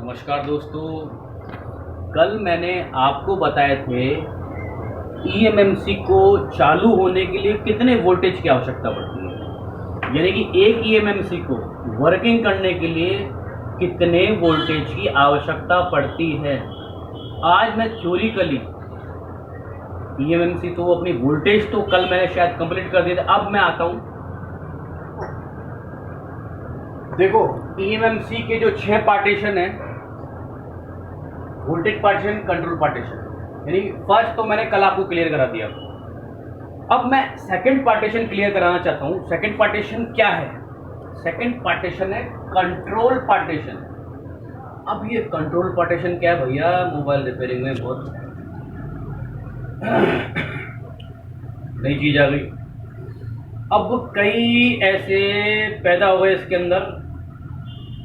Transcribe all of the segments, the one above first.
नमस्कार दोस्तों। कल मैंने आपको बताए थे ईएमएमसी को चालू होने के लिए कितने वोल्टेज की आवश्यकता पड़ती है, यानी कि एक ईएमएमसी को वर्किंग करने के लिए कितने वोल्टेज की आवश्यकता पड़ती है। आज मैं थ्योरिकली ईएमएमसी तो अपनी वोल्टेज तो कल मैंने शायद कंप्लीट कर दिया था। अब मैं आता हूँ, देखो ईएमएमसी के जो 6 पार्टीशन है, वोल्टेज पार्टीशन, कंट्रोल पार्टीशन, यानी फर्स्ट तो मैंने कल आपको क्लियर करा दिया। अब मैं सेकंड पार्टीशन क्लियर कराना चाहता हूँ। सेकंड पार्टीशन क्या है? सेकंड पार्टीशन है कंट्रोल पार्टीशन। अब ये कंट्रोल पार्टीशन क्या है भैया? मोबाइल रिपेयरिंग में बहुत नई चीज आ गई। अब कई ऐसे पैदा हो गए इसके अंदर,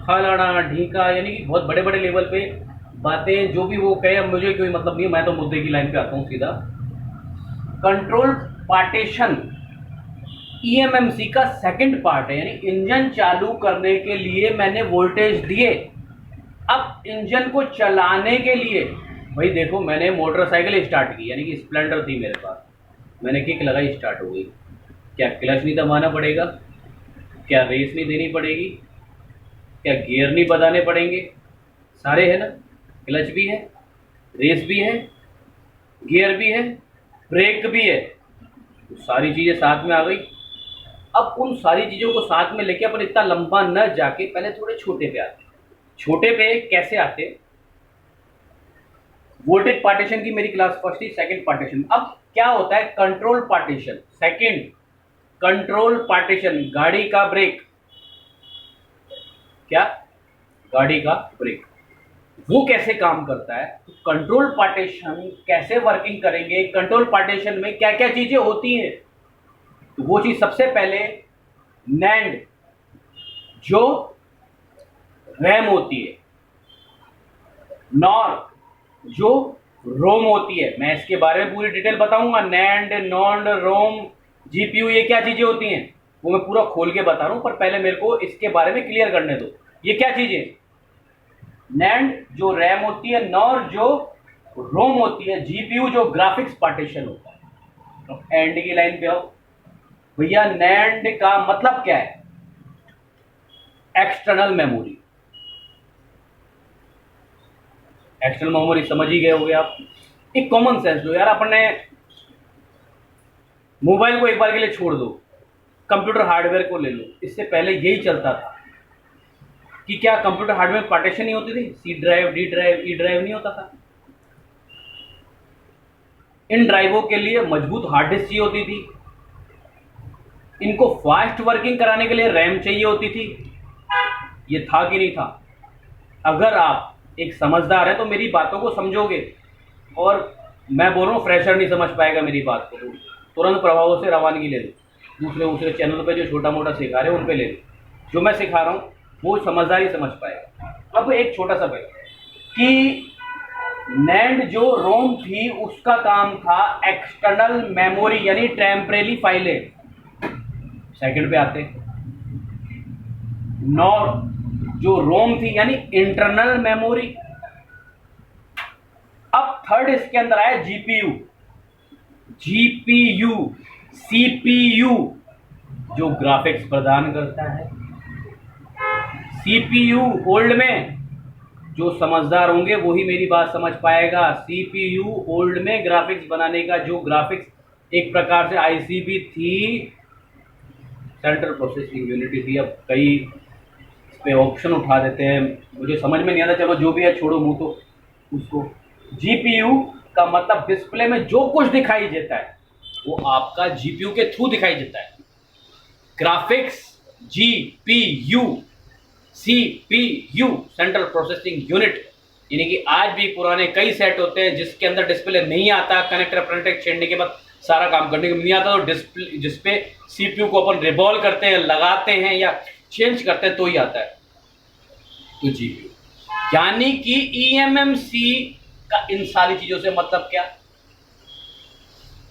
खालाना ढीका, यानी कि बहुत बड़े बड़े लेवल पे बातें जो भी वो कहे, अब मुझे कोई मतलब नहीं, मैं तो मुद्दे की लाइन पे आता हूँ सीधा। कंट्रोल पार्टीशन ईएमएमसी का सेकंड पार्ट है, यानी इंजन चालू करने के लिए मैंने वोल्टेज दिए। अब इंजन को चलाने के लिए भाई देखो, मैंने मोटरसाइकिल स्टार्ट की, यानी कि स्प्लेंडर थी मेरे पास, मैंने किक लगाई, स्टार्ट हो गई। क्या क्लच नहीं दबाना पड़ेगा? क्या रेस नहीं देनी पड़ेगी? क्या गियर नहीं बदलने पड़ेंगे? सारे है ना, क्लच भी है, रेस भी है, गियर भी है, ब्रेक भी है, तो सारी चीज़ें साथ में आ गई। अब उन सारी चीज़ों को साथ में लेके अपन इतना लंबा न जाके पहले थोड़े छोटे पे आते। छोटे पे कैसे आते? वोल्टेज पार्टीशन की मेरी क्लास फर्स्ट थी, सेकंड पार्टीशन। अब क्या होता है control partition? Second control partition, गाड़ी का ब्रेक, क्या गाड़ी का ब्रेक, वो कैसे काम करता है? तो कंट्रोल पार्टीशन कैसे वर्किंग करेंगे, कंट्रोल पार्टीशन में क्या क्या चीजें होती हैं? तो वो चीज सबसे पहले नैंड जो रैम होती है, नॉर जो रोम होती है, मैं इसके बारे में पूरी डिटेल बताऊंगा। नैंड, नॉन्ड, रोम, जीपीयू, ये क्या चीजें होती हैं वो मैं पूरा खोल के बता रहा हूं, पर पहले मेरे को इसके बारे में क्लियर करने दो। ये क्या चीजें? नैंड जो रैम होती है, नॉर जो रोम होती है, जीपीयू जो ग्राफिक्स पार्टीशन होता है। तो एंड की लाइन पे आओ भैया। नैंड का मतलब क्या है? External memory. एक्सटर्नल मेमोरी समझ ही गए होंगे आप। एक कॉमन सेंस लो यार, अपने मोबाइल को एक बार के लिए छोड़ दो, कंप्यूटर हार्डवेयर को ले लो। इससे पहले यही चलता था कि क्या कंप्यूटर हार्डवेयर पार्टीशन नहीं होती थी? C drive, D drive, E drive नहीं होता था? इन ड्राइवों के लिए मजबूत हार्ड डिस्क चाहिए होती थी, इनको फास्ट वर्किंग कराने के लिए रैम चाहिए होती थी। ये था कि नहीं था? अगर आप एक समझदार है तो मेरी बातों को समझोगे, और मैं बोल रहा हूँ फ्रेशर नहीं समझ पाएगा मेरी बात को, तुरंत प्रभावों से रवानगी ले लो। दूसरे चैनल पे जो छोटा मोटा सिखा रहे हैं उन पे ले लो, जो मैं सिखा रहा हूँ वो समझदारी समझ पाएगा। अब एक छोटा सा बात कि नैंड जो रोम थी उसका काम था एक्सटर्नल मेमोरी, यानी टेम्परेरी फाइलें। सेकंड पे आते। नॉर जो रोम थी यानी इंटरनल मेमोरी। अब थर्ड इसके अंदर आया जीपीयू। जीपीयू, सीपीयू जो ग्राफिक्स प्रदान करता है, सीपीयू ओल्ड में, जो समझदार होंगे वही मेरी बात समझ पाएगा। सीपीयू ओल्ड में ग्राफिक्स बनाने का, जो ग्राफिक्स एक प्रकार से आईसीबी थी, सेंट्रल प्रोसेसिंग यूनिट थी। अब कई इस पे ऑप्शन उठा देते हैं, मुझे समझ में नहीं आता, चलो जो भी है छोड़ो मुंह तो उसको। जीपीयू का मतलब डिस्प्ले में जो कुछ दिखाई देता है वो आपका जीपीयू के थ्रू दिखाई देता है। Graphics, GPU, CPU, central processing unit, यानी कि आज भी पुराने कई सेट होते हैं जिसके अंदर डिस्प्ले नहीं आता, कनेक्टर प्रिंटेड छेड़ने के बाद सारा काम करने को नहीं आता, तो डिस्प्ले जिसपे सीपीयू को अपन रिवॉल्व करते हैं, लगाते हैं या चेंज करते हैं तो ही आता है, तो जीपीयू। यानी कि ईएमएमसी का इन सारी चीजों से मतलब क्या?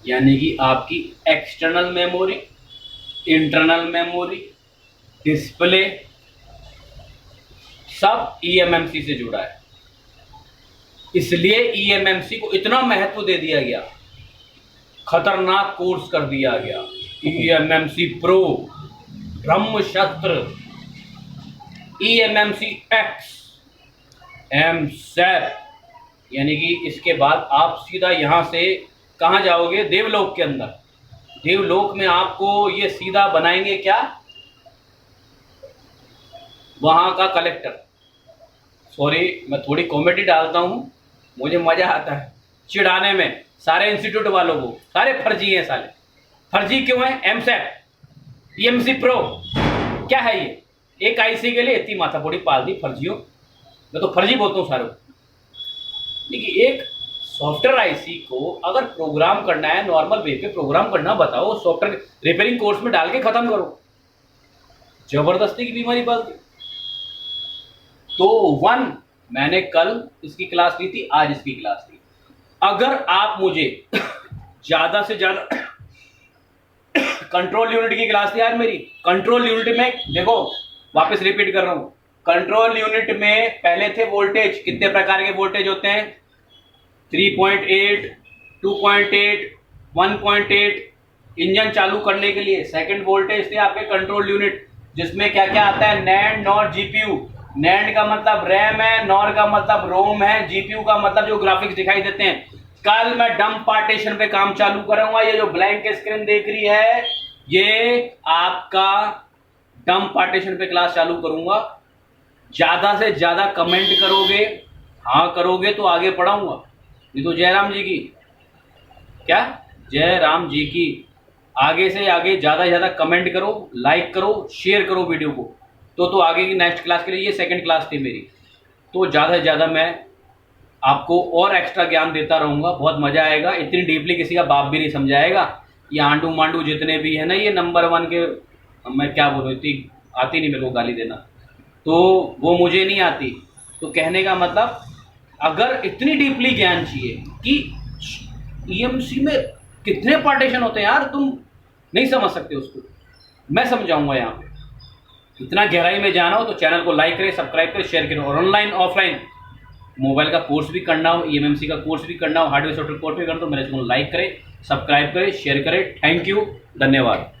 यानी कि आपकी external memory, internal memory, display, सब ईएमएमसी से जुड़ा है। इसलिए ईएमएमसी को इतना महत्व दे दिया गया, खतरनाक कोर्स कर दिया गया। EMMC pro, Brahmashastra, EMMC X, EAMCET, यानी कि इसके बाद आप सीधा यहां से कहां जाओगे? देवलोक के अंदर। देवलोक में आपको ये सीधा बनाएंगे क्या? वहां का कलेक्टर। सॉरी, मैं थोड़ी कॉमेडी डालता हूं, मुझे मजा आता है चिढ़ाने में सारे इंस्टीट्यूट वालों को। सारे फर्जी हैं साले। फर्जी क्यों है? एमसेट, ईएमसी प्रो, क्या है ये? एक आईसी के लिए इतनी माथाफोड़ी पाल दी फर्जियों। मैं तो फर्जी बोलता हूँ सारों। देखिए, एक सॉफ्टवेयर आईसी को अगर प्रोग्राम करना है, नॉर्मल वे पे प्रोग्राम करना बताओ, सॉफ्टवेयर रिपेयरिंग कोर्स में डाल के खत्म करो। जबरदस्ती की बीमारी पाल दी। तो मैंने कल इसकी क्लास ली थी, आज इसकी क्लास ली। अगर आप मुझे ज्यादा से ज्यादा कंट्रोल यूनिट की क्लास थी आज मेरी। कंट्रोल यूनिट में देखो, वापस रिपीट कर रहा हूं, कंट्रोल यूनिट में पहले थे वोल्टेज। कितने प्रकार के वोल्टेज होते हैं? 3.8, 2.8, 1.8। इंजन चालू करने के लिए सेकंड वोल्टेज थे आपके कंट्रोल यूनिट, जिसमें क्या क्या आता है? NAND, nor, GPU. नैंड का मतलब रैम है, नॉर का मतलब रोम है, जीपीयू का मतलब जो ग्राफिक्स दिखाई देते हैं। कल मैं डंप पार्टीशन पे काम चालू करूंगा। ये जो ब्लैंक स्क्रीन देख रही है, ये आपका डंप पार्टीशन पे क्लास चालू करूंगा। ज्यादा से ज्यादा कमेंट करोगे, हाँ करोगे तो आगे पढ़ाऊंगा, नहीं तो जयराम जी की क्या, जयराम जी की। आगे से आगे ज्यादा से ज्यादा कमेंट करो, लाइक करो, शेयर करो वीडियो को, तो आगे की नेक्स्ट क्लास के लिए, ये सेकंड क्लास थी मेरी, तो ज़्यादा से ज़्यादा मैं आपको और एक्स्ट्रा ज्ञान देता रहूँगा। बहुत मज़ा आएगा। इतनी डीपली किसी का बाप भी नहीं समझाएगा। ये आंडू मांडू जितने भी है ना, ये नंबर 1 के, मैं क्या बोलूँ, इतनी आती नहीं मेरे को गाली देना, तो वो मुझे नहीं आती। तो कहने का मतलब, अगर इतनी डीपली ज्ञान चाहिए कि ईएमसी में कितने पार्टीशन होते हैं यार, तुम नहीं समझ सकते उसको, मैं समझाऊंगा यहाँ पे। इतना गहराई में जाना हो तो चैनल को लाइक करें, सब्सक्राइब करें, शेयर करें। और ऑनलाइन ऑफलाइन मोबाइल का कोर्स भी करना हो, ईएमएमसी का कोर्स भी करना हो, हार्डवेयर सॉफ्टवेयर कोर्स भी करना हो, तो मेरे चैनल को लाइक करें, सब्सक्राइब करें, शेयर करें। थैंक यू, धन्यवाद।